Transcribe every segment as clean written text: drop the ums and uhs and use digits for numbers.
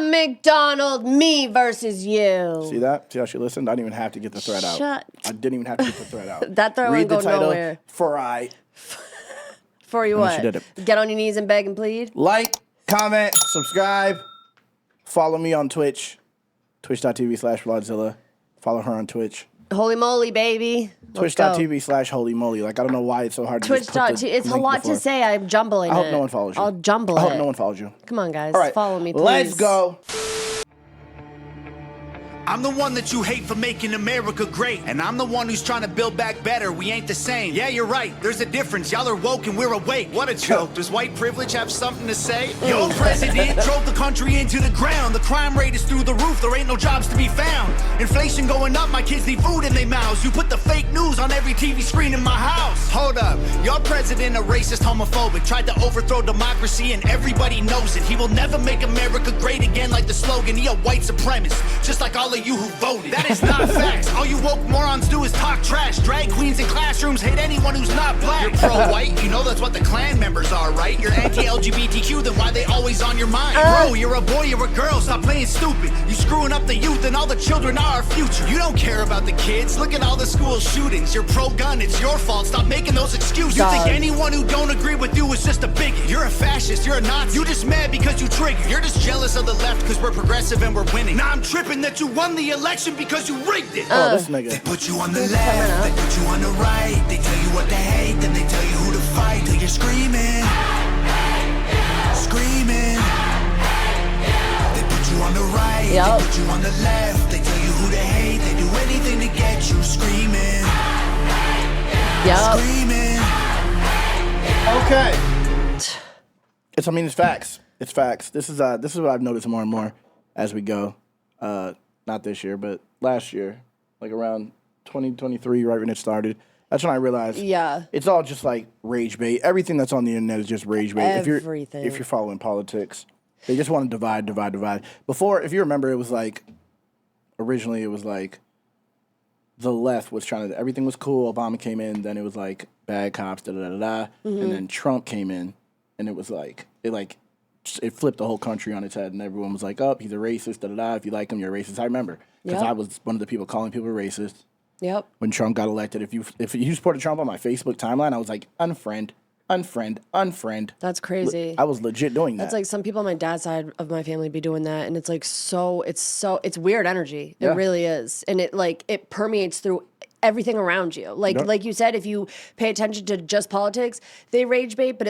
MacDonald, me versus you. See that? See how she listened? I didn't even have to get the thread out. I didn't even have to get the thread out. That thread Read won't the go title nowhere. For you what? She did it. Get on your knees and beg and plead? Like, comment, subscribe. Follow me on Twitch. Twitch.tv/flawdzilla. Follow her on Twitch. Holy moly, baby. Twitch.tv/holy moly. Like, I don't know why it's so hard to Twitch.tv. It's a lot to say. I'm jumbling it. I hope no one follows you. I'll jumble it. I hope no one follows you. Come on, guys. All right. Follow me, please. Let's go. I'm the one that you hate for making America great. And I'm the one who's trying to build back better. We ain't the same. Yeah, you're right. There's a difference. Y'all are woke and we're awake. What a joke. Does white privilege have something to say? Your president drove the country into the ground. The crime rate is through the roof. There ain't no jobs to be found. Inflation going up. My kids need food in their mouths. You put the fake news on every TV screen in my house. Hold up. Your president a racist, homophobic. Tried to overthrow democracy and everybody knows it. He will never make America great again like the slogan. He a white supremacist. Just like all of you who voted. That is not facts. All you woke morons do is talk trash. Drag queens in classrooms hate anyone who's not black. You're pro-white, you know that's what the Klan members are, right? You're anti-LGBTQ, then why they always on your mind? Bro, you're a boy, you're a girl, stop playing stupid. You screwing up the youth and all the children are our future. You don't care about the kids, look at all the school shootings. You're pro-gun, it's your fault, stop making those excuses. You think anyone who don't agree with you is just a bigot. You're a fascist, you're a Nazi. You just mad because you triggered. You're just jealous of the left because we're progressive and we're winning. Now I'm tripping that you won the election because you rigged it. Oh, this nigga. They put you on the left, they put you on the right. They tell you what to hate, then they tell you who to fight. Till you're screaming, screaming. They put you on the right, they put you on the left. They tell you who to hate, they do anything to get you screaming, screaming. Okay. It's facts. It's facts. This is what I've noticed more and more as we go. Not this year, but last year, like around 2023, right when it started. That's when I realized it's all just like rage bait. Everything that's on the internet is just rage bait. Everything. If you're following politics, they just want to divide. Before, if you remember, it was like, originally it was like the left was trying to, everything was cool. Obama came in, then it was like bad cops, and then Trump came in, and it was like, it flipped the whole country on its head, and everyone was like, oh, he's a racist, If you like him, you're a racist. I remember, because I was one of the people calling people racist. Yep. When Trump got elected, if you supported Trump on my Facebook timeline, I was like, unfriend. That's crazy. I was legit doing that. That's like some people on my dad's side of my family be doing that, and it's like it's weird energy. It really is, and it permeates through everything around you. Like you said, if you pay attention to just politics, they rage bait, but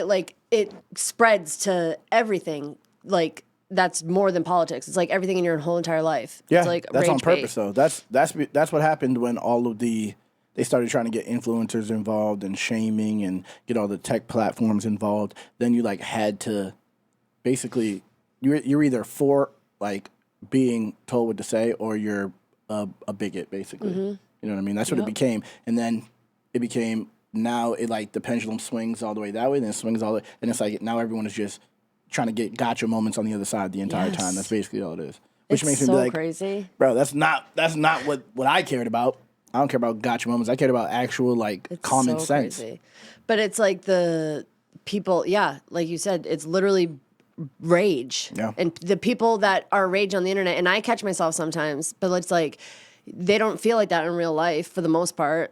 it spreads to everything. Like that's more than politics. It's like everything in your whole entire life. Yeah, it's like that's rage on purpose bait. though. That's what happened when all of they started trying to get influencers involved and shaming and get all the tech platforms involved. Then you had to basically you're either for like being told what to say or you're a bigot basically. Mm-hmm. You know what I mean? That's what it became. And then it became, now the pendulum swings all the way that way, then it swings all the way. And it's like now everyone is just trying to get gotcha moments on the other side the entire time. That's basically all it is. Which makes me be like, crazy. Bro, that's not what I cared about. I don't care about gotcha moments. I cared about actual common sense. Crazy. But it's like the people, like you said, it's literally rage. Yeah. And the people that are rage on the internet, and I catch myself sometimes, but it's like, they don't feel like that in real life for the most part.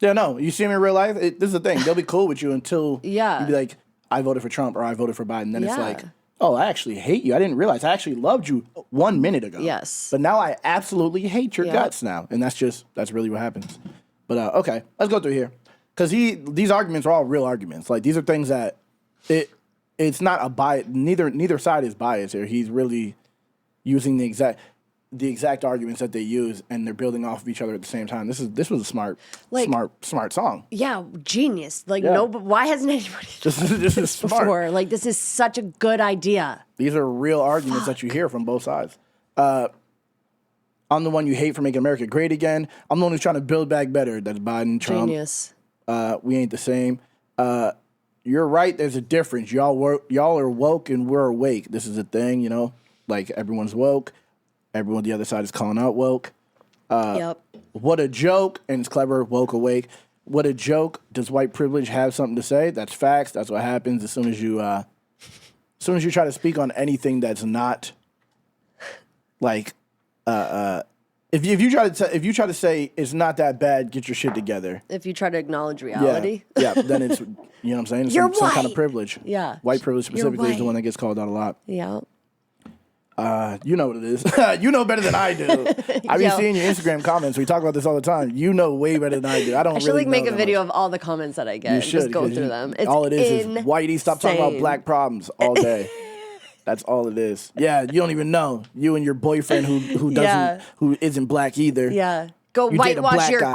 Yeah, no. You see them in real life, this is the thing. They'll be cool with you until you be like, I voted for Trump or I voted for Biden. Then it's like, oh, I actually hate you. I didn't realize I actually loved you 1 minute ago. Yes. But now I absolutely hate your guts now. And that's really what happens. But okay, let's go through here. Because these arguments are all real arguments. Like these are things that it's not a bias. Neither side is biased here. He's really using the exact arguments that they use, and they're building off of each other at the same time. This was a smart song. Yeah, genius. Why hasn't anybody done this smart. before? This is such a good idea. These are real arguments that you hear from both sides. I'm the one you hate for making America great again. I'm the one who's trying to build back better. That's Biden, Trump. Genius. We ain't the same. You're right. There's a difference. Y'all are woke and we're awake. This is a thing, everyone's woke. Everyone on the other side is calling out woke. Yep. What a joke, and it's clever, woke awake. What a joke. Does white privilege have something to say? That's facts. That's what happens as soon as you try to speak on anything that's not like, if you try to say it's not that bad, get your shit together. If you try to acknowledge reality. Yeah, then it's, you know what I'm saying? It's You're some kind of white. privilege. Yeah. White privilege specifically is the one that gets called out a lot. Yeah. You know what it is. You know better than I do. I be seeing your Instagram comments. We talk about this all the time. You know way better than I do. I should like make a video of all the comments that I get. You and should just go through them. It's all it is whitey, stop talking about black problems all day. That's all it is. Yeah, you don't even know. You and your boyfriend who isn't black either. Yeah. Go you date a whitewash black your guy.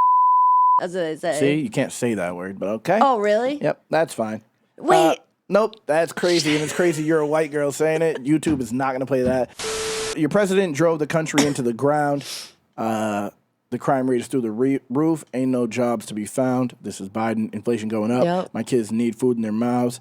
As they say. See, you can't say that word, but okay. Oh, really? Yep, that's fine. Wait. Nope, that's crazy. And it's crazy you're a white girl saying it. YouTube is not going to play that. Your president drove the country into the ground. The crime rate is through the roof. Ain't no jobs to be found. This is Biden. Inflation going up. Yep. My kids need food in their mouths.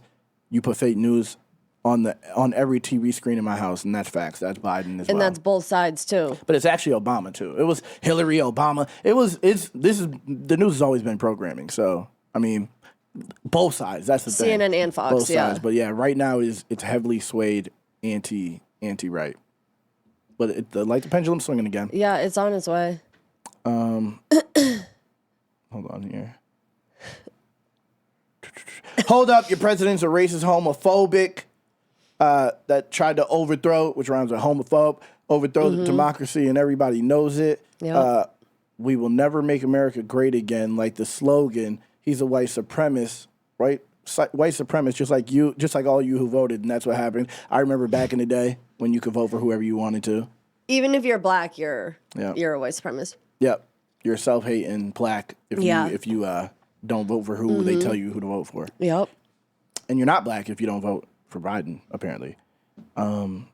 You put fake news on every TV screen in my house, and that's facts. That's Biden as well. And that's both sides too. But it's actually Obama too. It was Hillary, Obama. The news has always been programming. So I mean, both sides. That's the thing. CNN and Fox. Both sides. But yeah, right now it's heavily swayed anti-right. But the pendulum's swinging again. Yeah, it's on its way. Hold on here. Hold up, your president's a racist, homophobic. That tried to overthrow, which rhymes with homophobe, overthrow the democracy, and everybody knows it. Yep. We will never make America great again, like the slogan. He's a white supremacist, right? White supremacist, just like all you who voted, and that's what happened. I remember back in the day when you could vote for whoever you wanted to. Even if you're black, you're a white supremacist. Yep, you're self-hating black if you don't vote for who they tell you who to vote for. Yep, and you're not black if you don't vote for Biden, apparently. Hold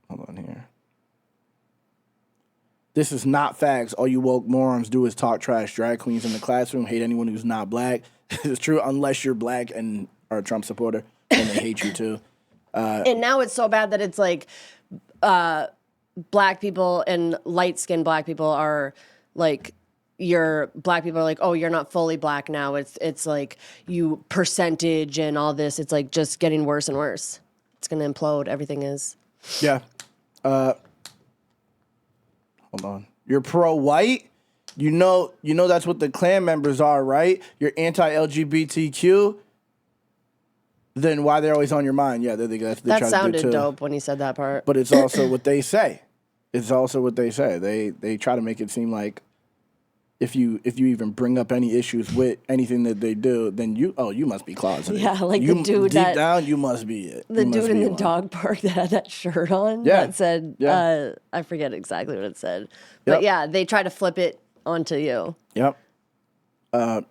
on here. This is not facts. All you woke morons do is talk trash. Drag queens in the classroom hate anyone who's not black. It's true unless you're black and are a Trump supporter, and they hate you too. And now it's so bad that it's like black people and light-skinned black people are like, black people are like, oh, you're not fully black now. It's like you percentage and all this. It's like just getting worse and worse. It's gonna implode. Everything is. Yeah. Hold on. You're pro-white. You know that's what the Klan members are, right? You're anti-LGBTQ. Then why they're always on your mind? Yeah, that sounded dope when he said that part. But it's also what they say. They try to make it seem like if you even bring up any issues with anything that they do, then you must be closeted. Yeah, like the dude deep down, you must be it. The dude in the dog park that had that shirt on that said, I forget exactly what it said. But yeah, they try to flip it onto you. Yep.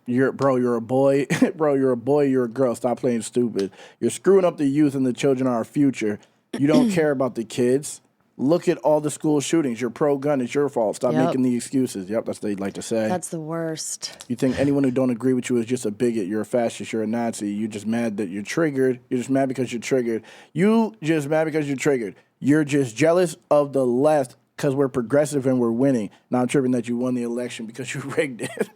You're a boy. Bro, you're a boy, you're a girl. Stop playing stupid. You're screwing up the youth and the children are our future. You don't care about the kids. Look at all the school shootings. You're pro-gun. It's your fault. Stop making the excuses. Yep, that's what they'd like to say. That's the worst. You think anyone who don't agree with you is just a bigot. You're a fascist. You're a Nazi. You're just mad that you're triggered. You're just mad because you're triggered. You're just jealous of the left because we're progressive and we're winning. Now I'm tripping that you won the election because you rigged it.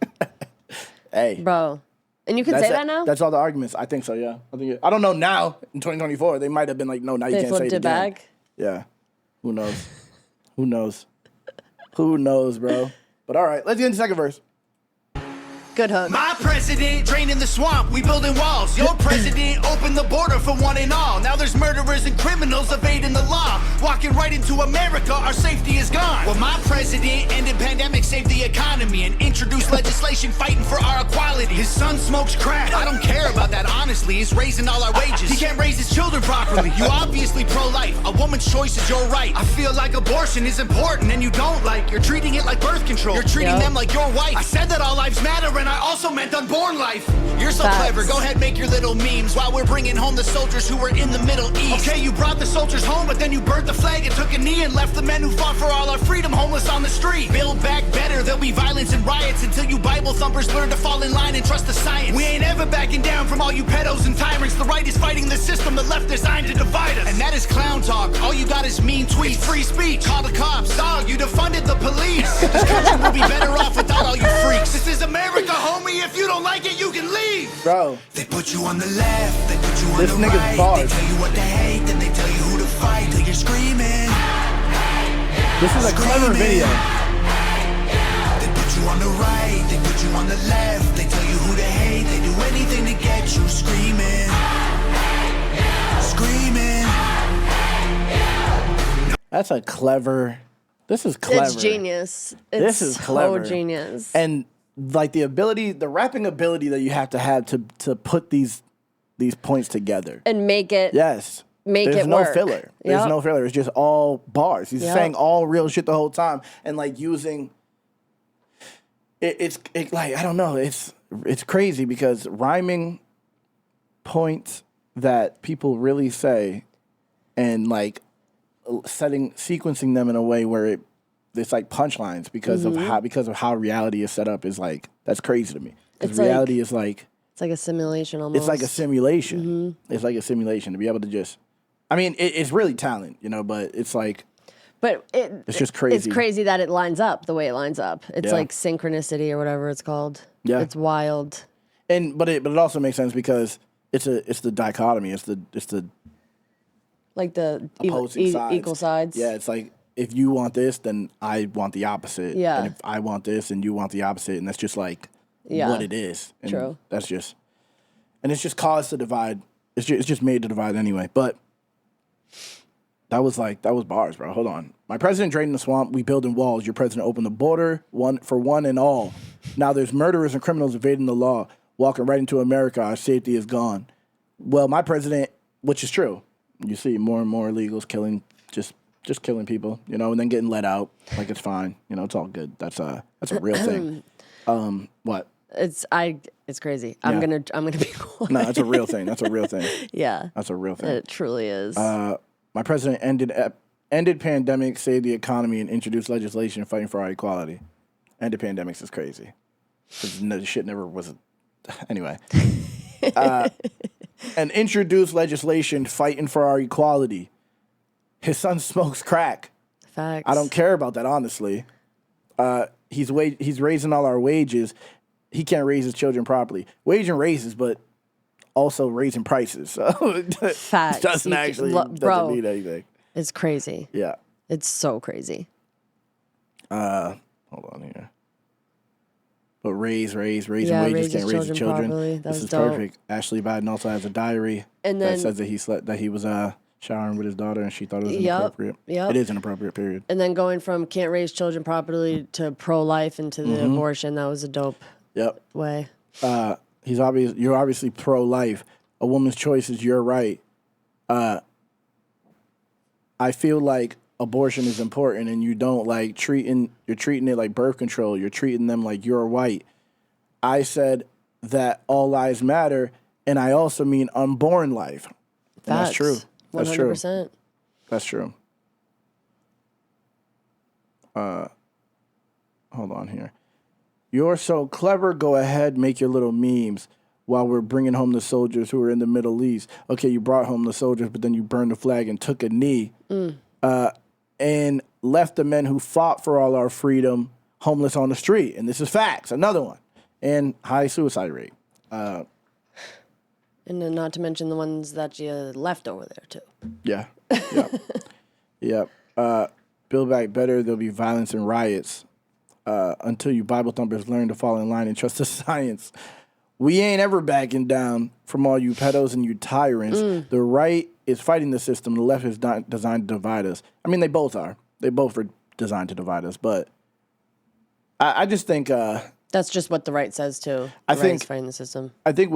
Hey. Bro. And you can say that now? That's all the arguments. I think so, yeah. I don't know now. In 2024, they might have been like, no, now you can't say it again. They flipped it back? Yeah. Who knows, bro? But all right, let's get into the second verse. Good hook. My president draining the swamp, we building walls. Your president opened the border for one and all. Now there's murderers and criminals evading the law. Walking right into America, our safety is gone. Well, my president ended pandemic, saved the economy, and introduced legislation fighting for our equality. His son smokes crack. I don't care about that, honestly. He's raising all our wages. He can't raise his children properly. You obviously pro-life. A woman's choice is your right. I feel like abortion is important and you don't like. You're treating it like birth control. You're treating them like your wife. I said that all lives matter and I also meant unborn life. You're so clever. Go ahead, make your little memes while we're bringing home the soldiers who were in the Middle East. Okay, you brought the soldiers home, but then you burnt the flag and took a knee and left the men who fought for all our freedom homeless on the street. Build back better. There'll be violence and riots until you Bible thumpers learn to fall in line and trust the science. We ain't ever backing down from all you pedos and tyrants. The right is fighting the system, the left designed to divide us. And that is clown talk. All you got is mean tweets. It's free speech. Call the cops. Dog, you defunded the police. This country will be better off without all you freaks. This is America, homie. If you don't like it, you can leave. Bro. They put you on the left, they put you on this the nigga's right. Bars. They tell you what to hate, then they tell you who to fight till you're screaming. This is a clever video. They put you on the right, they put you on the left. They tell you who to hate, they do anything to get you screaming. Screaming. That's a clever. This is clever. It's genius. This is clever. So genius. And like the rapping ability that you have to put these points together and make it. Yes. There's no work. filler. There's no filler. It's just all bars. He's saying all real shit the whole time and like using. It's like I don't know. It's crazy because rhyming points that people really say, and like sequencing them in a way where it's like punchlines because of how reality is set up is like that's crazy to me. Because reality is like it's like a simulation almost. It's like a simulation. It's like a simulation to be able to just. I mean, it's really talent, you know, but it's like. But it's just crazy. It's crazy that it lines up the way it lines up. It's like synchronicity or whatever it's called. Yeah, it's wild. But it also makes sense because it's the dichotomy. It's the like the equal sides. Yeah, it's like if you want this, then I want the opposite. Yeah, and if I want this, and you want the opposite, and that's just like what it is. And true. That's just, and it's just caused to divide. It's just made to divide anyway. But that was bars, bro. Hold on. My president drained the swamp. We building walls. Your president opened the border for one and all. Now there's murderers and criminals evading the law, walking right into America. Our safety is gone. Well, my president, which is true. You see more and more illegals killing, just killing people, you know, and then getting let out. Like it's fine, you know, it's all good. That's a real thing. What? It's crazy. I'm gonna be quiet. No, that's a real thing. That's a real thing. Yeah, that's a real thing. It truly is. My president ended pandemic, saved the economy, and introduced legislation fighting for our equality. Ended pandemics is crazy. Shit never was. Anyway. And introduced legislation fighting for our equality. His son smokes crack. Facts. I don't care about that, honestly. He's raising all our wages. He can't raise his children properly. Wage and raises, but also raising prices. So Facts. doesn't mean anything. It's crazy. Yeah. It's so crazy. Hold on here. But raising wages, can't raise the children. This is dope. Perfect. Ashley Biden also has a diary that says that he was showering with his daughter and she thought it was inappropriate. Yep. It is inappropriate, period. And then going from can't raise children properly to pro-life into the abortion, that was a dope way. You're obviously pro-life. A woman's choice is your right. I feel like abortion is important and you don't like you're treating it like birth control. You're treating them like you're white. I said that all lives matter, and I also mean unborn life. And that's true. That's 100%. True. That's true. Hold on here. You're so clever. Go ahead, make your little memes while we're bringing home the soldiers who are in the Middle East. Okay, you brought home the soldiers, but then you burned the flag and took a knee. And left the men who fought for all our freedom homeless on the street. And this is facts. Another one. And high suicide rate. And then not to mention the ones that you left over there, too. Yeah. Yep. Build back better. There'll be violence and riots until you Bible thumpers learn to fall in line and trust the science. We ain't ever backing down from all you pedos and you tyrants. The right is fighting the system. The left is designed to divide us. I mean, they both are. They both are designed to divide us. But I just think... that's just what the right says, too. The right is fighting the system. I think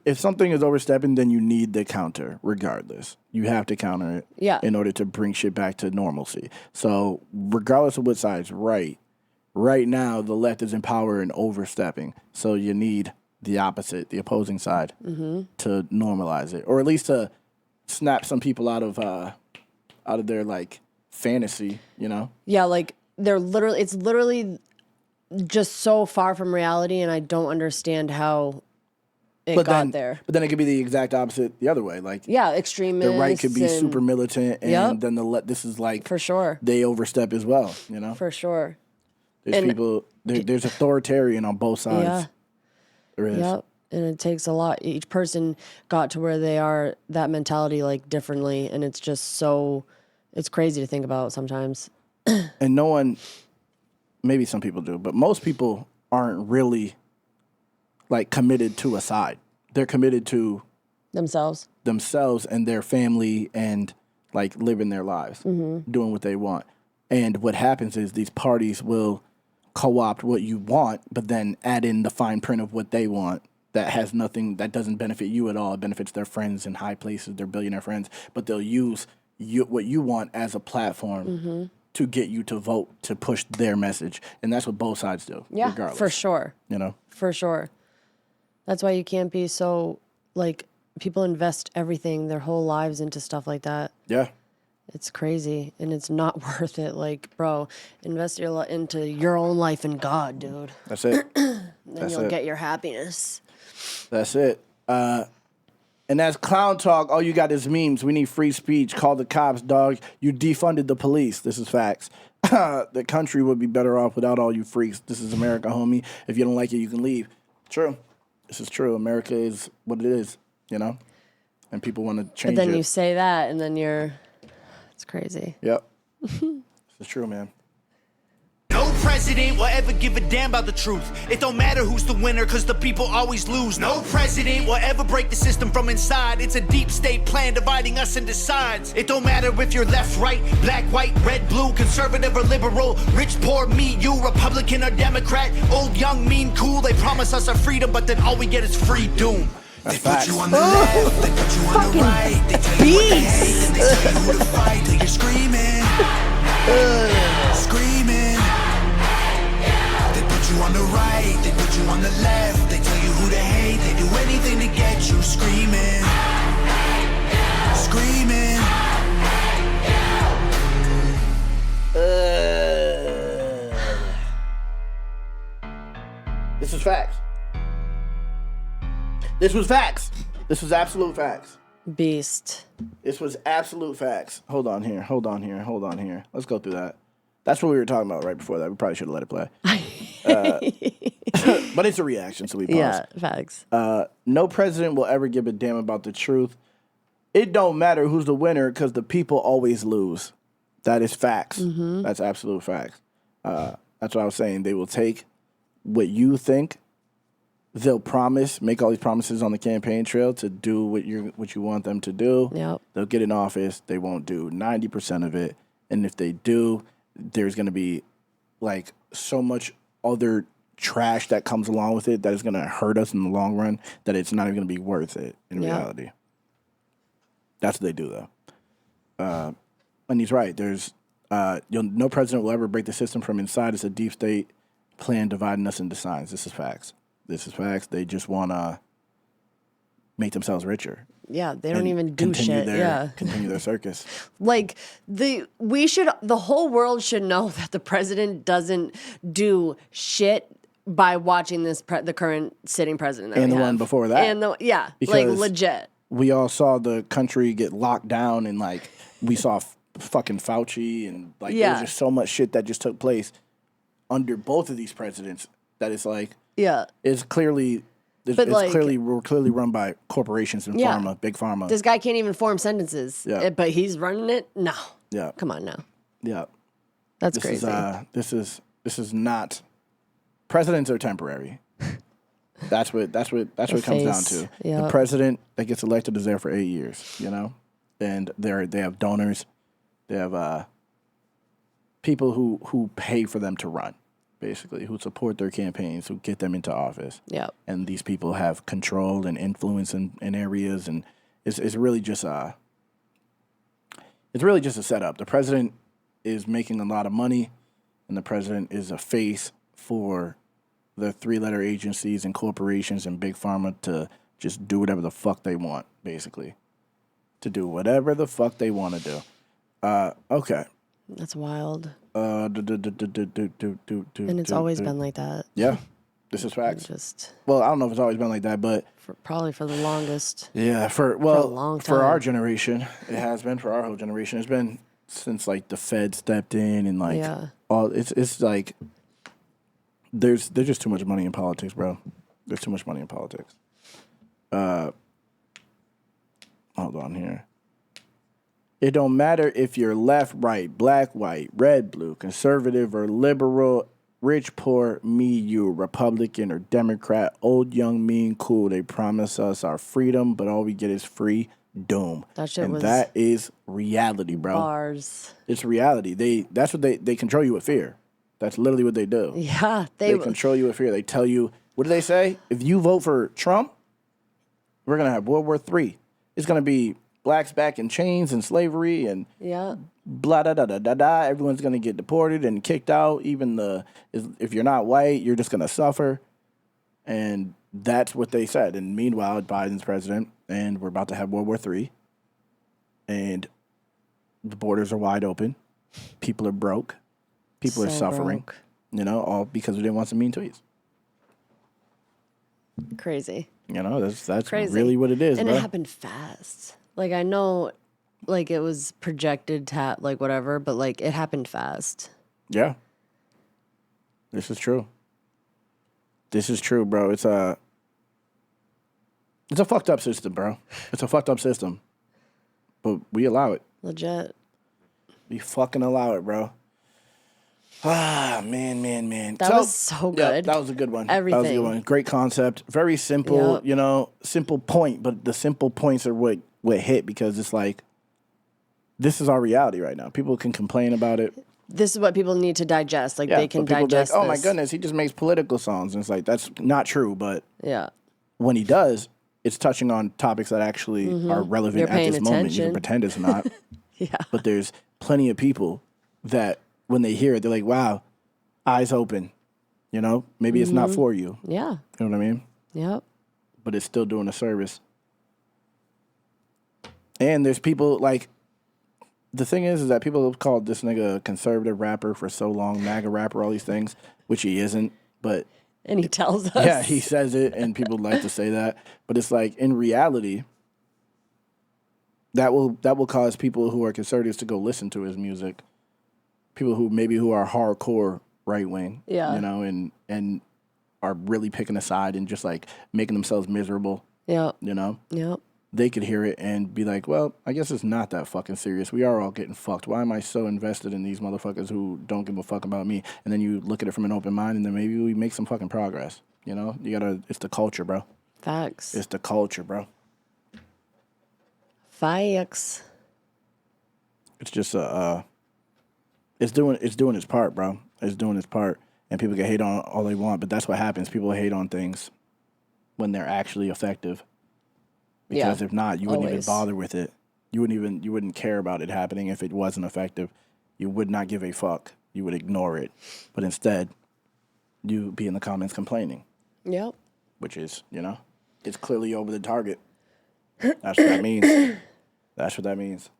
if something is overstepping, then you need the counter, regardless. You have to counter it in order to bring shit back to normalcy. So regardless of what side's right now, the left is in power and overstepping. So you need the opposite, the opposing side, to normalize it, or at least to snap some people out of their like fantasy, you know? Yeah, like it's literally just so far from reality, and I don't understand how it got there. But then it could be the exact opposite the other way, like extremists. The right could be super militant, and then this is like for sure they overstep as well, you know? For sure. There's authoritarian on both sides. Yeah. There is. Yep. And it takes a lot. Each person got to where they are, that mentality, like, differently. And it's just it's crazy to think about sometimes. And no one, maybe some people do, but most people aren't really like committed to a side. They're committed to themselves and their family and like living their lives, doing what they want. And what happens is these parties will co-opt what you want, but then add in the fine print of what they want that has nothing, that doesn't benefit you at all. It benefits their friends in high places, their billionaire friends, but they'll use what you want as a platform to get you to vote, to push their message. And that's what both sides do, regardless. For sure. You know? For sure. That's why you can't be so, like, people invest everything, their whole lives into stuff like that. Yeah. It's crazy, and it's not worth it. Like, bro, invest into your own life and God, dude. That's it. Then you'll get your happiness. That's it. And that's clown talk. All you got is memes. We need free speech. Call the cops, dog. You defunded the police. This is facts. The country would be better off without all you freaks. This is America, homie. If you don't like it, you can leave. True. This is true. America is what it is, you know? And people want to change it. But then you say that, and then it's crazy. Yep. This is true, man. No president will ever give a damn about the truth. It don't matter who's the winner, cause the people always lose. No president will ever break the system from inside. It's a deep state plan dividing us into sides. It don't matter if you're left, right, black, white, red, blue, conservative or liberal, rich, poor, me, you, Republican or Democrat, old, young, mean, cool. They promise us our freedom, but then all we get is free doom. That's They put facts. you on the left, they put you on the right. They tell you what they hate, then they tell you who to fight. Till you're screaming, screaming. They put you on the right, they put you on the left. They tell you who to hate, they do anything to get you screaming, screaming. This is facts. This was facts. This was absolute facts. Beast. This was absolute facts. Hold on here. Let's go through that. That's what we were talking about right before that. We probably should have let it play. But it's a reaction, so we pause. Yeah, facts. No president will ever give a damn about the truth. It don't matter who's the winner because the people always lose. That is facts. That's absolute facts. That's what I was saying. They will take what you think. They'll make all these promises on the campaign trail to do what you want them to do. Yep. They'll get in office. They won't do 90% of it. And if they do, there's going to be like so much other trash that comes along with it that is going to hurt us in the long run that it's not even going to be worth it in reality. That's what they do, though. And he's right. There's no president will ever break the system from inside. It's a deep state plan dividing us into signs. This is facts. They just want to make themselves richer. Yeah, they don't even do shit. Continue their circus. Like the whole world should know that the president doesn't do shit by watching the current sitting president that And we the have. one before that. And like Because legit. We all saw the country get locked down, and like we saw fucking Fauci, and like there was just so much shit that just took place under both of these presidents that it's like it's clearly. We're clearly run by corporations and pharma, big pharma. This guy can't even form sentences, but he's running it. No, come on now. Yeah, that's crazy. This is not. Presidents are temporary. That's what it comes down to. Yep. The president that gets elected is there for 8 years, you know, and they have donors, they have people who pay for them to run. Basically, who support their campaigns, who get them into office. Yeah. And these people have control and influence in areas, and it's really just a setup. The president is making a lot of money, and the president is a face for the three-letter agencies and corporations and big pharma to just do whatever the fuck they want, basically. To do whatever the fuck they want to do. Okay. That's wild. And it's always been like that. Yeah, this is facts. Well, I don't know if it's always been like that, but probably for the longest. Yeah, for a long time. For our generation, it has been. For our whole generation, it's been since like the Fed stepped in and like all. It's like there's just too much money in politics, bro. There's too much money in politics. Hold on here. It don't matter if you're left, right, black, white, red, blue, conservative or liberal, rich, poor, me, you, Republican or Democrat, old, young, mean, cool. They promise us our freedom, but all we get is free doom. That shit was that is reality, bro. bars. It's reality. That's what they control you with fear. That's literally what they do. Yeah, they control you with fear. They tell you, what do they say? If you vote for Trump, we're gonna have World War III. It's gonna be blacks back in chains and slavery and blah da da da da da. Everyone's gonna get deported and kicked out. Even if you're not white, you're just gonna suffer. And that's what they said. And meanwhile, Biden's president, and we're about to have World War III, and the borders are wide open. People are broke. People are suffering. Broke. You know, all because we didn't want some mean tweets. Crazy. You know, that's Crazy. really what it is, and bro. it happened fast. Like, I know, like, it was projected to like whatever, but like it happened fast. Yeah. This is true. This is true, bro. It's a fucked up system, bro. It's a fucked up system. But we allow it. Legit. We fucking allow it, bro. Ah, man. That was so good. Yeah, that was a good one. Everything. That was a good one. Great concept. Very simple, Yep. Simple point, but the simple points are what hit because it's like, this is our reality right now. People can complain about it. This is what people need to digest. Like, they can but people be digest like, oh my this. goodness, he just makes political songs. And it's like, that's not true, but Yeah. when he does, it's touching on topics that actually are relevant You're at this paying moment. You attention. can pretend it's not. Yeah. But there's plenty of people that when they hear it, they're like, wow, eyes open. You know, maybe it's not for you. Yeah. You know what I mean? Yep. But it's still doing a service. And there's people like, the thing is that people have called this nigga a conservative rapper for so long, MAGA rapper, all these things, which he isn't. But And he tells us. yeah, he says it, and people like to say that. But it's like, in reality, that will cause people who are conservatives to go listen to his music. People who are hardcore right wing, Yeah. you know, and are really picking a side and just like making themselves miserable, Yep. you know. Yep. They could hear it and be like, well, I guess it's not that fucking serious. We are all getting fucked. Why am I so invested in these motherfuckers who don't give a fuck about me? And then you look at it from an open mind, and then maybe we make some fucking progress. You know, it's the culture, bro. Facts. It's the culture, bro. Facts. It's just it's doing its part, bro. It's doing its part. And people can hate on all they want, but that's what happens. People hate on things when they're actually effective. Because if not, you wouldn't even bother with it. You wouldn't care about it happening if it wasn't effective. You would not give a fuck. You would ignore it. But instead, you be in the comments complaining. Yep. Which is, it's clearly over the target. That's what that means. That's what that means.